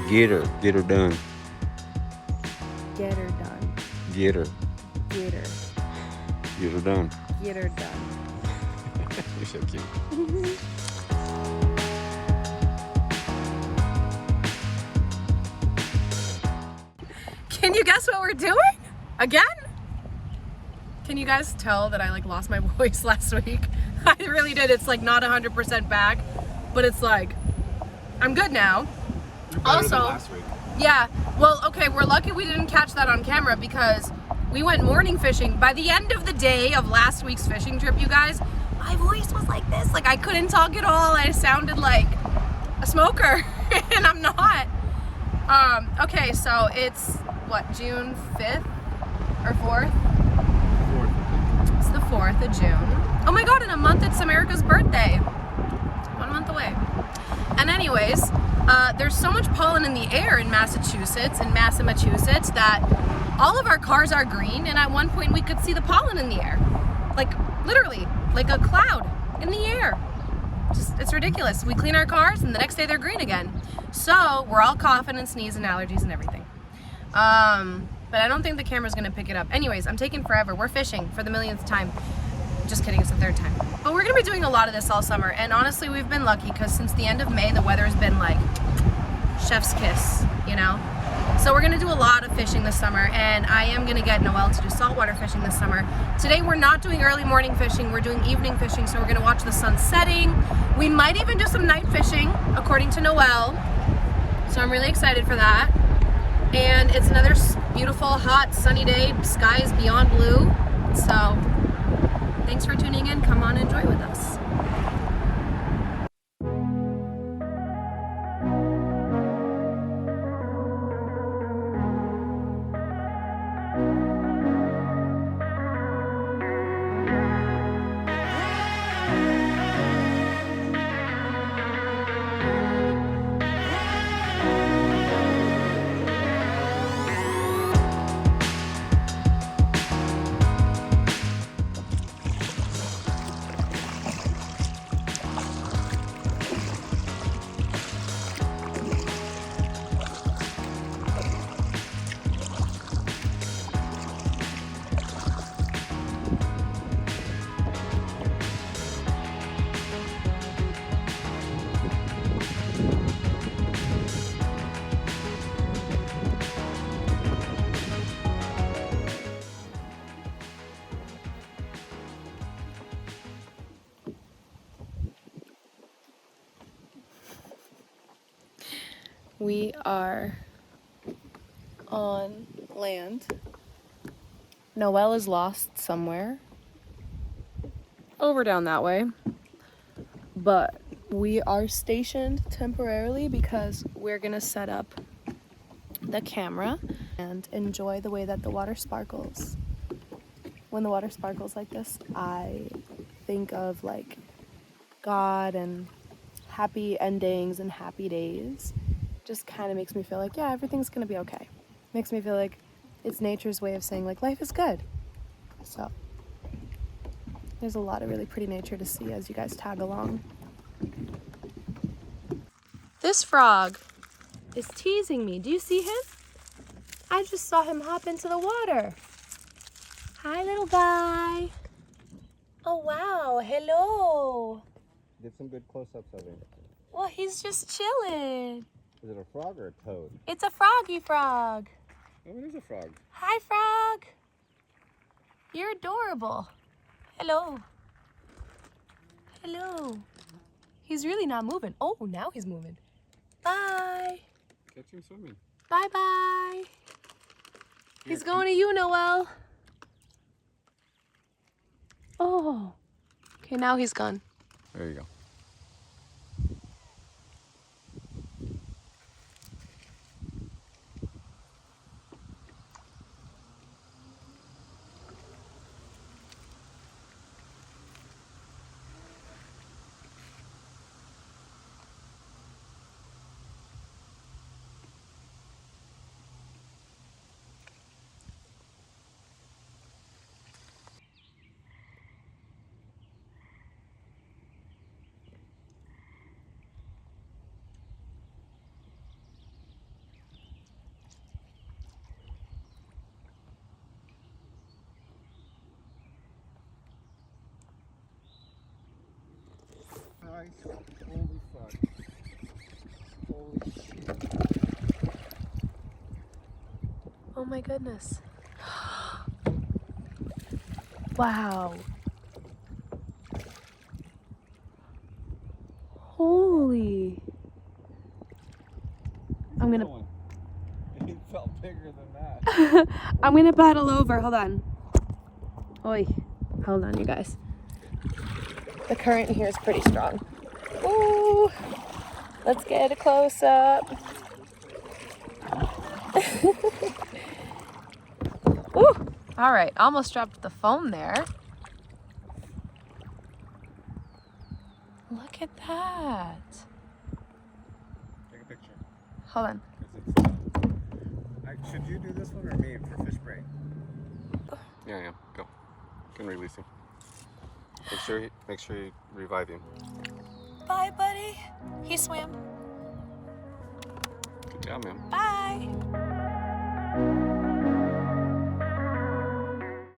Get her done. Get her done. Get her. Get her. Get her done. Get her done. You're so cute. Can you guess what we're doing? Again? Can you guys tell that I like lost my voice last week? I really did. It's like not 100% back, but it's like I'm good now. Also, last week. yeah. Well, okay, we're lucky we didn't catch that on camera because we went morning fishing. By the end of the day of last week's fishing trip, you guys, my voice was like this. Like I couldn't talk at all. I sounded like a smoker and I'm not. Okay, so it's what, June 5th or 4th? 4th. It's the 4th of June. Oh my God, in a month it's America's birthday. 1 month away. And anyways, there's so much pollen in the air in Massachusetts that all of our cars are green, and at one point we could see the pollen in the air. Like literally, like a cloud in the air. Just, it's ridiculous. We clean our cars and the next day they're green again. So we're all coughing and sneezing, allergies and everything. But I don't think the camera's gonna pick it up. Anyways, I'm taking forever. We're fishing for the millionth time. Just kidding, it's the 3rd time. But we're gonna be doing a lot of this all summer. And honestly, we've been lucky because since the end of May, the weather's been like chef's kiss, you know? So we're gonna do a lot of fishing this summer, and I am gonna get Noelle to do saltwater fishing this summer. Today we're not doing early morning fishing, we're doing evening fishing, so we're gonna watch the sun setting. We might even do some night fishing, according to Noelle. So I'm really excited for that. And it's another beautiful, hot, sunny day. Sky is beyond blue. So thanks for tuning in. Come on, enjoy with us. We are on land. Noelle is lost somewhere. Over down that way. But we are stationed temporarily because we're gonna set up the camera and enjoy the way that the water sparkles. When the water sparkles like this, I think of like God and happy endings and happy days. Just kind of makes me feel like, yeah, everything's gonna be okay. Makes me feel like it's nature's way of saying like life is good. So there's a lot of really pretty nature to see as you guys tag along. This frog is teasing me. Do you see him? I just saw him hop into the water. Hi, little guy. Oh wow, hello. Get some good close-ups of him. Well, he's just chilling. Is it a frog or a toad? It's a froggy frog. Oh, it is a frog. Hi, frog. You're adorable. Hello. Hello. He's really not moving. Oh, now he's moving. Bye. Catch him swimming. Bye-bye. He's going to you, Noelle. Oh. Okay, now he's gone. There you go. guys. Holy fuck. Holy shit. Oh my goodness. Wow. Holy. I'm gonna. He felt bigger than that. I'm gonna paddle over. Hold on. Oi. Hold on, you guys. The current here is pretty strong. Ooh. Let's get a close up. Ooh. All right. Almost dropped the phone there. Look at that. Take a picture. Hold on. Should you do this one or me for fish brain? Yeah. Go. You can release him. Make sure you revive him. Bye, buddy. He swam. Good job, man. Bye.